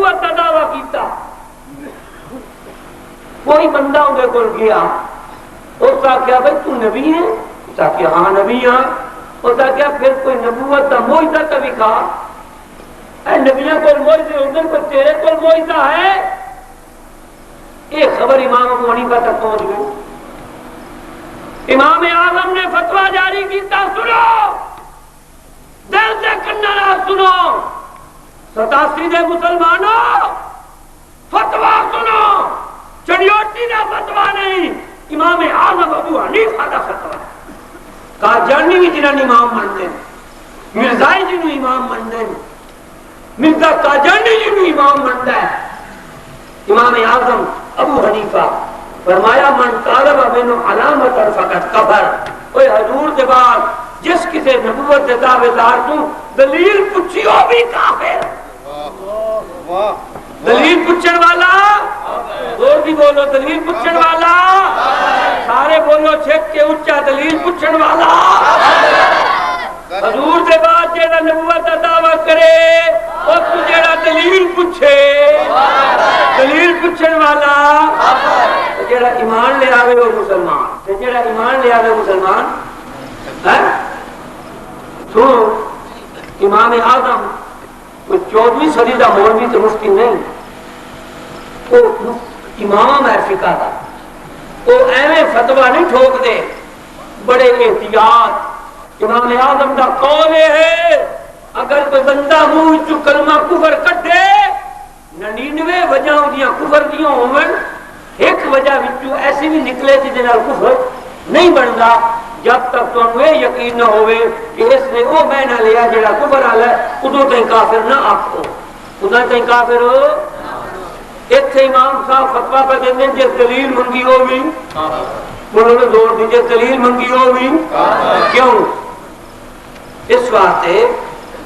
نبوت کا دعویٰ کیتا. کوئی بندہ اندر کو گیا, اس کا کیا بھائی تو نبی ہے؟ اس کا کیا ہاں نبی ہاں. اس کا کیا پھر کوئی نبوت کا معجزہ کا بھی کھا. اے نبیوں کو معجزے ہوتے کو تیرے کو معجزہ ہے. یہ خبر امام ابو حنیفہ تک پہنچ گئی. امام اعظم نے فتویٰ جاری کیتا, سنو دل سے کننا سنو, 87 دے مسلمانوں فتویٰ سنو. چڑیوٹی کا فتویٰ نہیں, امام اعظم ابو حنیفہ کا فتویٰ. قادیانی بھی جنہوں نے امام منتے ہیں, مرزائی جنہوں امام منتے ہیں, مرزا قادیانی جنہوں امام منتا ہے. امام اعظم ابو حنیفہ فرمایا من طالب منو علامت فقط کفر. اوے حضور کے بعد جس کسی نبوت کے دعوے دار تو دلیل پوچھی ہو بھی کافر. دلیل پوچھن والا اور بھی بولو, دلیل پوچھن والا سارے بولو چھک کے اونچا, دلیل پوچھن والا. حضور کے بعد جیڑا نبوت کا دعویٰ کرے اور تو جیڑا دلیل پوچھے, دلیل پوچھن والا جیڑا ایمان لے آوے وہ مسلمان, جیڑا ایمان لے آوے مسلمان. تو امام اعظم کوئی 14ویں صدی کا مولوی تو مفتی نہیں, وہ امام ہے فقہ کا. وہ ایویں فتویٰ نہیں ٹھوک دے, بڑے احتیاط. امام اعظم کا قول ہے اگر کوئی بندہ منہ چ کلمہ کفر کڈے 99 وجہ اودیاں کفر دیاں ہون, ایک وجہ وچوں ایسی بھی نکلے جس نال کفر نہیں بندا, جب تک تانوں یہ یقین نہ ہوئے کہ اس نے وہ معنی لیا جڑا کفر والا ہے, ادوں تائیں کافر نہ آکھو, ادوں تائیں کافر ہو. اتنے امام صاحب فتویٰ پہ دیندے جس دلیل منگی ہوگی, انہوں نے زور دی جس دلیل منگی ہوگی. کیوں؟ اس واسطے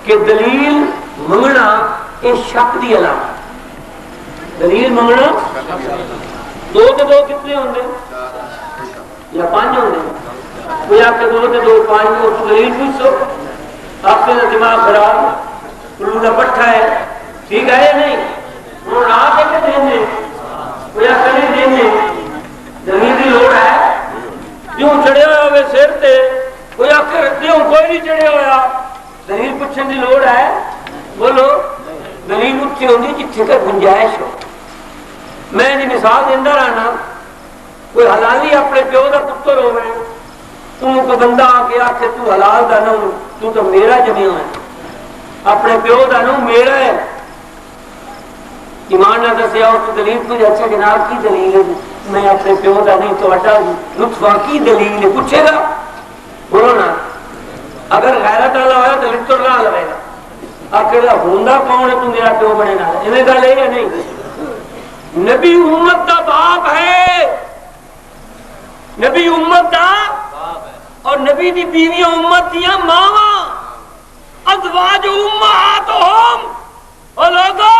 کہ دلیل منگنا یہ شک دی علامت. دلیل منگنا 2 تے 2 کتنے ہوندے یا 5 ہوندے؟ کوئی آپ کے 2 تے 2 5 ہو تو دلیل پوچھو. آپ کا دماغ خراب الو کا پٹھا ہے, ٹھیک ہے نہیں, وہ رات کے دینے کوئی آپ کرے دینے دلیل کی لوڑ ہے. کیوں چڑھے ہوئے سر تے کوئی آخر کیوں کوئی نہیں چڑھے ہوا, دلیل پوچھنے کی لوڑ ہے. بولو دلیل اتنی ہوتی جتنے کا گنجائش ہو. میں مثال دینا رہنا, کوئی حلالی اپنے پیو کا پتر ہو گئے, تم کو بندہ آ کے آخر تو حلال کا نہ تو میرا جمیا ہے, اپنے پیو کا نہ میرا ہے. ایمان نہ دسیا اس دلیل کچھ اچھا جناب کی دلیل ہے, میں اپنے پیو کا نہیں تو لطفا کی دلیل ہے پوچھے گا. بولو نا, اگر غیرت والا ہوا تو لطر نہ لگے گا, آخر ہوندا کون ہے تو میرا پیو بنے نہ, ایویں گل ہے یا نہیں. نبی امت دا باپ ہے, نبی امت دا, اور نبی دی بیویاں امت دیاں ماواں. ازواج امہاتہم, او لوگو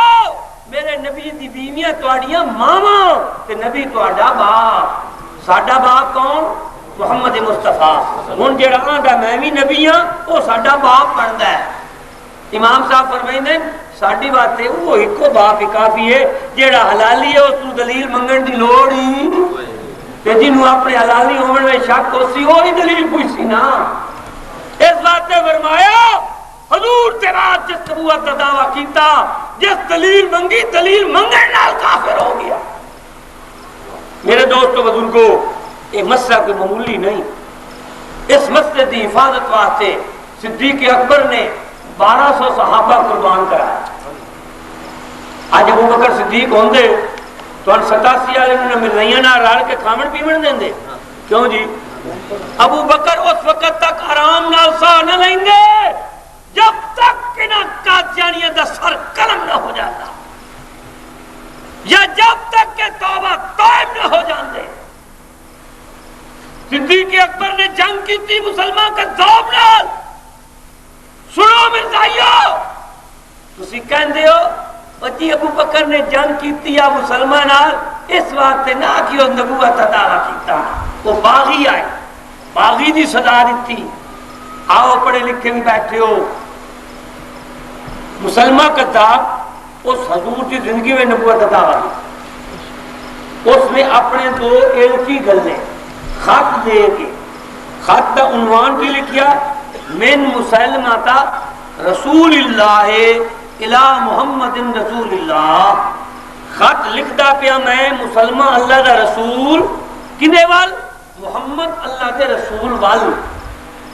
میرے نبی دی بیویاں تواڈیاں ماواں تے نبی تواڈا باپ. ساڈا باپ کون؟ محمد مصطفیٰ. ہن جڑا آندا میں بھی نبی ہاں وہ ساڈا باپ بندا ہے. امام صاحب فرمائندے ساڈی بات ہے وہ ایکو باپ ہی کافی ہے, جیڑا حلالی ہے اس کو دلیل منگن دی لوڑ ہی تے جنوں اپنے حلالی ہون میں شک ہوسی وہی دلیل پوچھی نا. اس بات نے فرمایا حضور تے بعد جس نبوت کا دعویٰ کیتا, جس دلیل منگی دلیل منگن نال کافر ہو گیا. میرے دوستو بزرگو, یہ مسئلہ کوئی معمولی نہیں. اس مسئلے کی حفاظت واسطے صدیق اکبر نے 1200 صحابہ قربان کرایا. آج ابو بکر صدیق ہوندے تو 87 والے نے مرزائیاں نال رل کے کھاون پیون دیندے. کیوں جی؟ ابو بکر اس وقت تک آرام نال ساہ نہ لیندے جب تک انہاں قادیانیاں دا سر قلم نہ ہو جاتا, یا جب تک کہ توبہ طائب نہ ہو جاندے. صدیق اکبر نے جنگ کی تھی مسلمان کا ذوب نال. سنو مرزائیو, تسی کہندے ہو جی ابو بکر نے جنگ کیتی یا مسلمان نال, اس واسطے نہ کہ وہ نبوت دا دعویٰ کیتا, وہ باغی آئے, باغی دی سزا دیتی. آؤ پڑھے لکھے بھی بیٹھے ہو, مسلمان کذاب اس حضور کی زندگی میں نبوت عطا ہوئی، اس نے اپنے دو ایلچی گلے خط دے کے، خط کا عنوان بھی لکھیا من مسلمہ رسول اللہ الی محمد رسول اللہ، خط لکھتا پیا میں مسلمہ اللہ دا رسول کنے وال؟ محمد اللہ دے رسول وال۔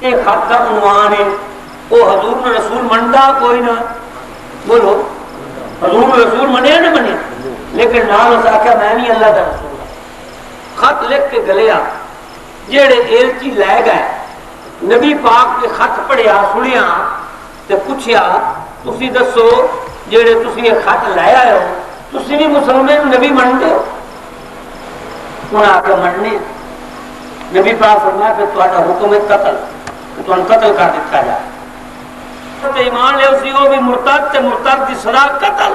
یہ خط کا عنوان ہے، وہ حضور نے رسول منڈا کوئی نہ، بولو حضور نے رسول منیا نہ منیا، لیکن نال اس آکھیا میں بھی اللہ دا رسول ہوں۔ خط لکھ کے گلیا، جیڑے ایلچی لے گئے نبی پاک کے خط پڑھیا سنیا تے پوچھیا تسی دسو جیڑے تسی یہ خط لے آئے ہو تسی بھی مسلمان نبی منتے ہو؟ انہاں آکھیا مننے۔ نبی پاک فرمایا پھر تہاڈا حکم ہے قتل، کہ تہاڈا قتل کر دتا جائے۔ ایمان لے اسی وہ بھی مرتد تے مرتد دی سزا قتل،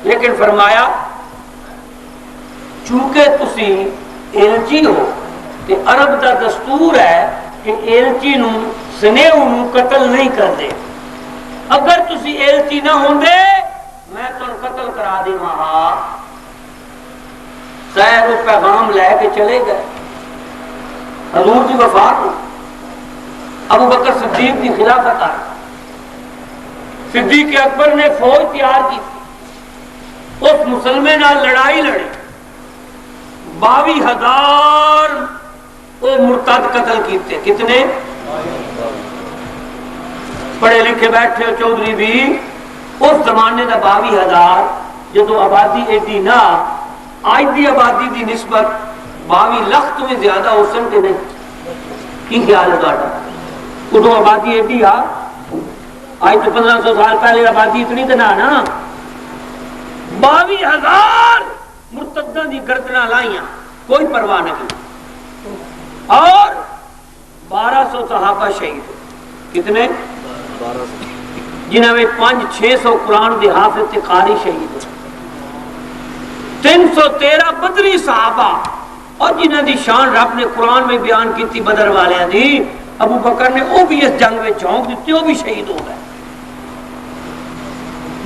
لیکن فرمایا چونکہ تسی ایلچی ہو تے عرب دا دستور ہے کہ ایلچی نو سنیو نو قتل نہیں کردے، اگر تسی ایلچی نہ ہوندے میں تن قتل کرا دی وہاں۔ خیر وہ پیغام لے کے چلے گئے، حضور کی وفات ہو، ابو بکر صدیق کی خلافت آئی، صدیق اکبر نے فوج تیار کی تھی، اس مسلمے نال لڑائی لڑی، 22,000 وہ مرتد قتل کیتے۔ کتنے؟ پڑھے لکھے بیٹھے چودھری بھی، اس زمانے دا 22,000 جدو آبادی ایڈی نہ، آج دی آبادی دی نسبت 22 لاکھ تو بھی زیادہ ہو سکتے نہیں، کی خیال ہے تھوڑا؟ ادو آبادی ایڈی آ، آج تو 1500 سال پہلے آبادی اتنی تو نہ نا، 22,000 مرتدہ دی گردنہ لائیاں، کوئی پرواہ نہیں، اور 1200 صحابہ شہید۔ کتنے؟ جنہوں میں 500-600 قرآن دے حافظ تے قاری شہید، 313 بدری صحابہ، اور جنہوں دی شان رب نے قرآن میں بیان کی تھی بدر والے دی، ابو بکر نے وہ بھی اس جنگ میں جھونک دیتے، وہ بھی شہید ہو گئے۔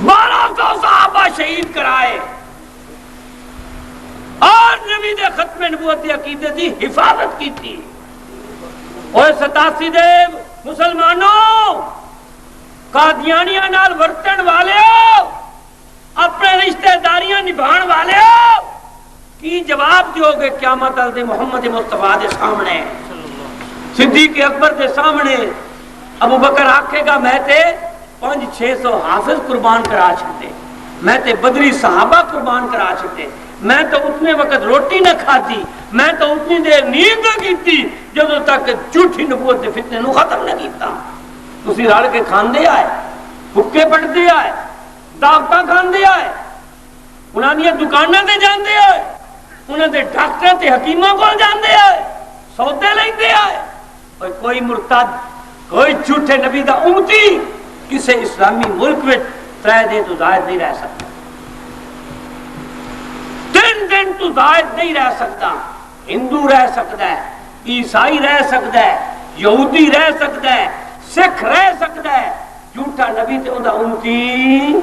1200 صحابہ شہید کرائے، اور نبی دے ختم نبوت دی عقیدے دی حفاظت کی تھی۔ اور 87 دے مسلمانوں، قادیانیاں نال ورتن والے ہو، اپنے رشتہ داریاں نبھان والے ہو، کی جواب دیو گے قیامت دے محمد مصطفیٰ دے سامنے، صدیق اکبر دے سامنے؟ ابو بکر آکھے گا میں تے 500-600 حافظ قربان کرا چھتے، میں تے بدری صحابہ قربان کرا چھتے، میں تو اتنے وقت روٹی نہ کھاتی، میں تو اتنی دیر نیند نہ کیتی جدو تک جھوٹی نبوت دے فتنے نو ختم نہ کیتا۔ تسی رل کے کھاندے آئے، بھکے پڑتے آئے، دعوتاں کھاندے آئے، انہاں دی دکاناں تے جاندے آئے، انہاں دے ڈاکٹر تے حکیماں کول جاندے آئے، سودے لیندے آئے، اور کوئی مرتد، کوئی جھوٹے نبی دا امتی کسے اسلامی ملک میں 3 دن تو زائد نہیں رہ سکتا، 3 دن تو زائد نہیں رہ سکتا۔ ہندو رہ سکتا ہے، عیسائی رہ سکتا ہے، یہودی رہ سکتا ہے، سکھ رہ سکتا ہے، جھوٹا نبی تے انہاں امتی،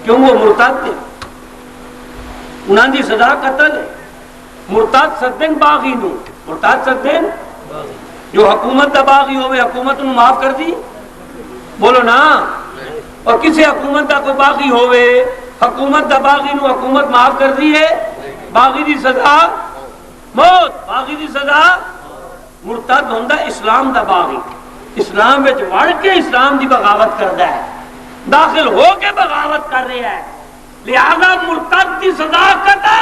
کیوں وہ مرتد ہے، انہاں دی سزا قتل ہے۔ مرتد سدن باغی نو، مرتد سدن جو حکومت دا باغی ہوئے، حکومت انہوں معاف کر دی، بولو نا، اور کسی حکومت دا کوئی باغی ہوئے، حکومت دا باغی نو حکومت معاف کر دی ہے، باغی دی سزا موت، باغی دی سزا۔ مرتد ہوندہ اسلام دا باغی، اسلام وچ وڑ کے اسلام دی بغاوت کردا ہے، داخل ہو کے بغاوت کر رہا ہے، لہذا مرتد دی سزا قتل۔